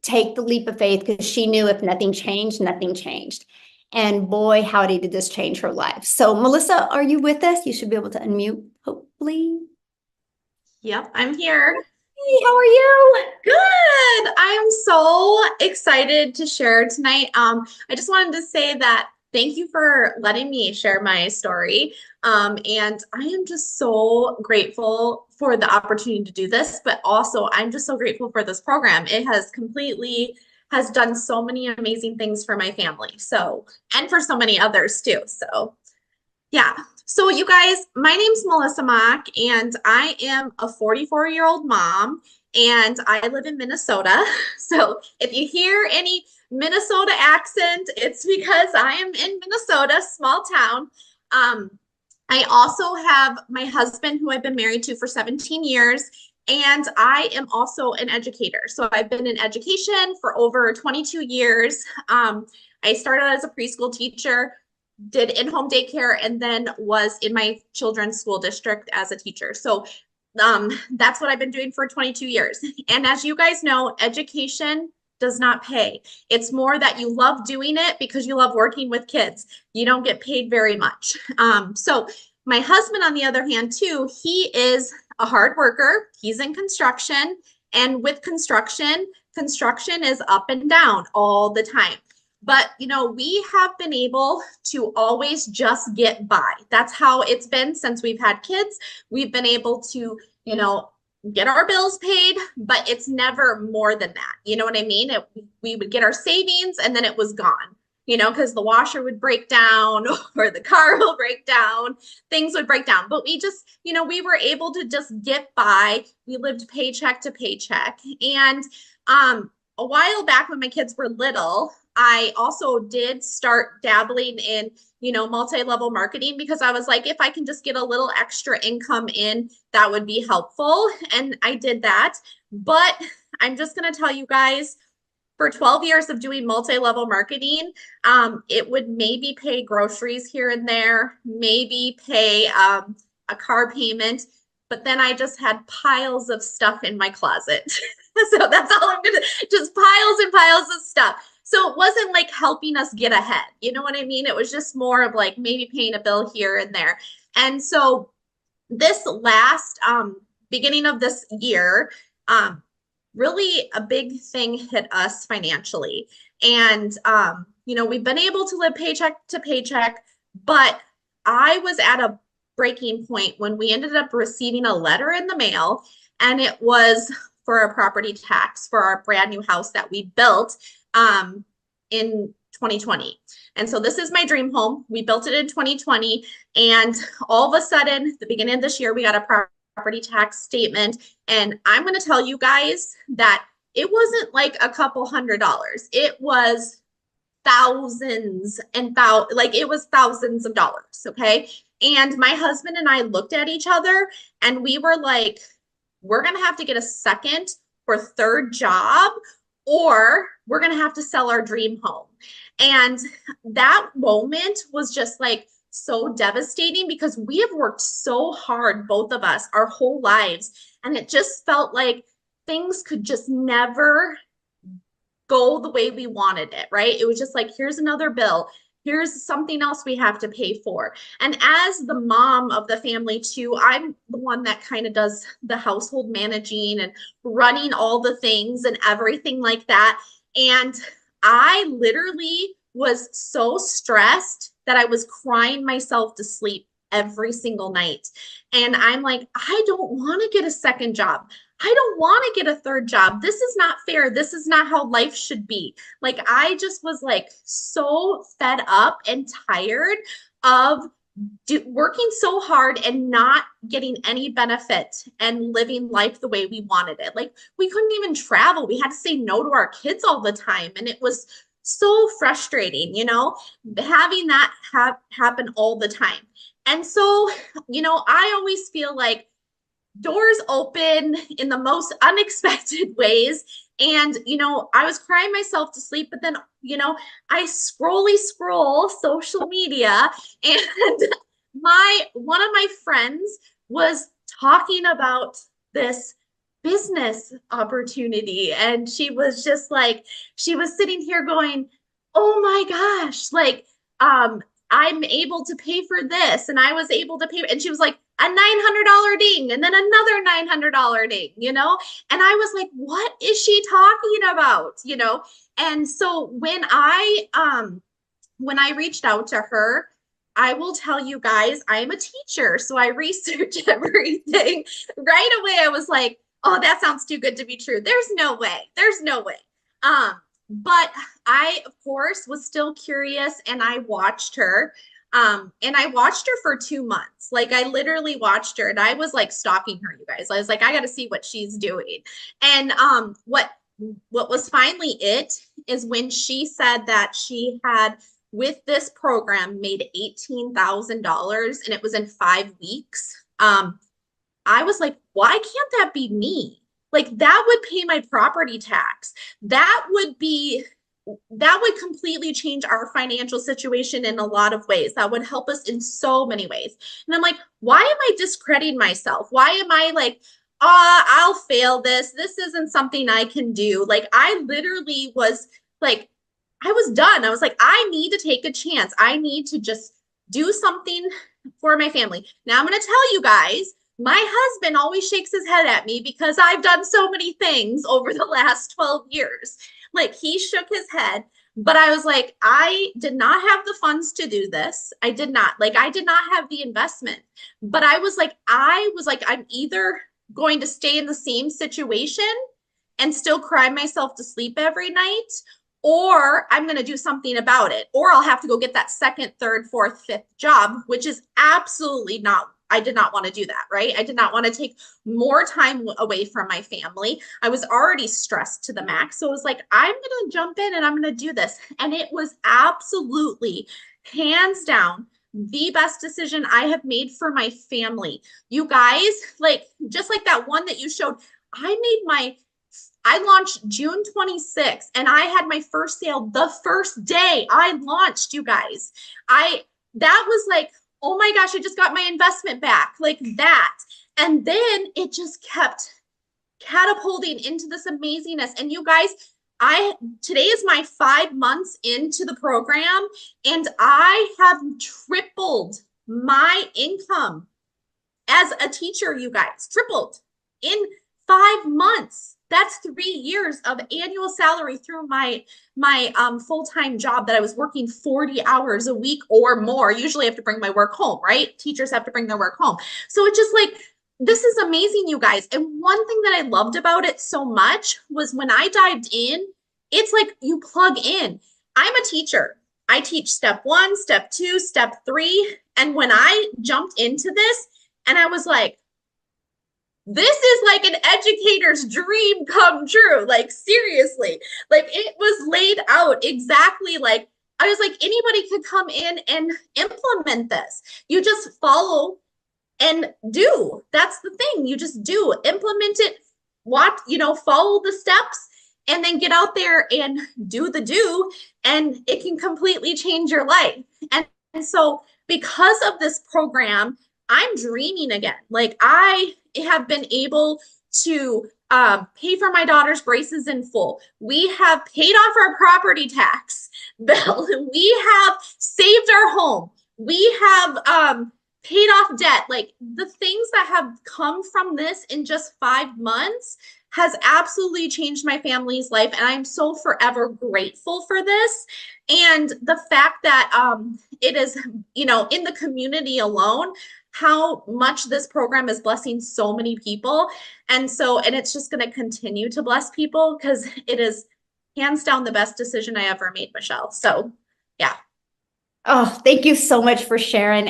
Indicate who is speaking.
Speaker 1: take the leap of faith because she knew if nothing changed, nothing changed. And boy, howdy, did this change her life. So, Melissa, are you with us? You should be able to unmute, hopefully.
Speaker 2: Yep, I'm here.
Speaker 1: Hey, how are you?
Speaker 2: Good. I am so excited to share tonight. I just wanted to say that thank you for letting me share my story. And I am just so grateful for the opportunity to do this, but also I'm just so grateful for this program. It has completely has done so many amazing things for my family. So, and for so many others too. So, yeah. So, you guys, my name's Melissa Mach, and I am a 44-year-old mom, and I live in Minnesota. So, if you hear any Minnesota accent, it's because I am in Minnesota, small town. Um, I also have my husband, who I've been married to for 17 years, and I am also an educator. So, I've been in education for over 22 years. I started as a preschool teacher, did in-home daycare, and then was in my children's school district as a teacher. So that's what I've been doing for 22 years. And as you guys know, education does not pay. It's more that you love doing it because you love working with kids. You don't get paid very much. So my husband, on the other hand, too, he is a hard worker. He's in construction. And with construction, construction is up and down all the time. But, we have been able to always just get by. That's how it's been since we've had kids. We've been able to, get our bills paid, but it's never more than that. You know what I mean? We would get our savings and then it was gone, because the washer would break down or the car will break down, things would break down. But we just, we were able to just get by. We lived paycheck to paycheck. And a while back when my kids were little, I also did start dabbling in, multi-level marketing because I was like, if I can just get a little extra income in, that would be helpful. And I did that. But I'm just going to tell you guys, for 12 years of doing multi-level marketing, it would maybe pay groceries here and there, maybe pay a car payment, but then I just had piles of stuff in my closet. So that's all I'm gonna, just piles and piles of stuff. So it wasn't like helping us get ahead. You know what I mean? It was just more of like maybe paying a bill here and there. And so this last beginning of this year, really a big thing hit us financially. And we've been able to live paycheck to paycheck, but I was at a breaking point when we ended up receiving a letter in the mail, and it was for a property tax for our brand new house that we built in 2020. And so this is my dream home. We built it in 2020. And all of a sudden, the beginning of this year, we got a property tax statement. And I'm going to tell you guys that it wasn't like a couple $100s. It was thousands and like it was thousands of dollars. Okay. And my husband and I looked at each other and we were like, we're going to have to get a second or third job, or we're going to have to sell our dream home. And that moment was just like so devastating because we have worked so hard, both of us, our whole lives. And it just felt like things could just never go the way we wanted it, right? It was just like, here's another bill. Here's something else we have to pay for. And as the mom of the family, too, I'm the one that kind of does the household managing and running all the things and everything like that. And I literally was so stressed that I was crying myself to sleep every single night. And I'm like, I don't want to get a second job. I don't want to get a third job. This is not fair. This is not how life should be. Like, I just was like so fed up and tired of working so hard and not getting any benefit and living life the way we wanted it. Like, we couldn't even travel. We had to say no to our kids all the time. And it was so frustrating, having that happen all the time. And so, I always feel like doors open in the most unexpected ways. And, I was crying myself to sleep, but then, I scroll social media, and one of my friends was talking about this business opportunity. And she was just like, she was sitting here going, oh my gosh, like, I'm able to pay for this. And I was able to pay. And she was like, a $900 ding and then another $900 ding, you know? And I was like, what is she talking about? You know? And so when I reached out to her, I will tell you guys, I am a teacher, so I research everything. Right away, I was like, oh, that sounds too good to be true. There's no way. There's no way. Um, but I, of course, was still curious and I watched her. And I watched her for 2 months. Like I literally watched her and I was like stalking her, you guys. I was like, I gotta see what she's doing. And what was finally it is when she said that she had with this program made $18,000 and it was in 5 weeks. I was like, why can't that be me? Like that would pay my property tax. That would completely change our financial situation in a lot of ways. That would help us in so many ways. And I'm like, why am I discrediting myself? Why am I like, I'll fail this. This isn't something I can do. Like I literally was like, I was done. I was like, I need to take a chance. I need to just do something for my family. Now I'm going to tell you guys, my husband always shakes his head at me because I've done so many things over the last 12 years. Like he shook his head, but I was like, I did not have the funds to do this. I did not. Like I did not have the investment. But I was like, I'm either going to stay in the same situation and still cry myself to sleep every night, or I'm going to do something about it, or I'll have to go get that second, third, fourth, fifth job, which is absolutely not. I did not want to do that, right? I did not want to take more time away from my family. I was already stressed to the max. So it was like, I'm going to jump in and I'm going to do this. And it was absolutely, hands down, the best decision I have made for my family. You guys, like, just like that one that you showed, I launched June 26th and I had my first sale the first day I launched, you guys. That was like, oh my gosh, I just got my investment back, like that. And then it just kept catapulting into this amazingness. And you guys, today is my 5 months into the program, and I have tripled my income as a teacher, you guys, tripled in 5 months. That's 3 years of annual salary through my full-time job that I was working 40 hours a week or more. Usually I have to bring my work home, right? Teachers have to bring their work home. So it's just like, this is amazing, you guys. And one thing that I loved about it so much was when I dived in, it's like you plug in. I'm a teacher. I teach step 1, step 2, step 3. And when I jumped into this, and I was like, this is like an educator's dream come true. Like, seriously, like it was laid out exactly like I was like, anybody could come in and implement this. You just follow and do. That's the thing. You just do, implement it, follow the steps, and then get out there and do the do, and it can completely change your life. And so, because of this program, I'm dreaming again. Like, I have been able to pay for my daughter's braces in full. We have paid off our property tax bill. We have saved our home. We have paid off debt. Like, the things that have come from this in just 5 months has absolutely changed my family's life. And I'm so forever grateful for this. And the fact that it is, in the community alone, how much this program is blessing so many people. And it's just going to continue to bless people because it is hands down the best decision I ever made, Michelle. So, yeah.
Speaker 1: Oh, thank you so much for sharing.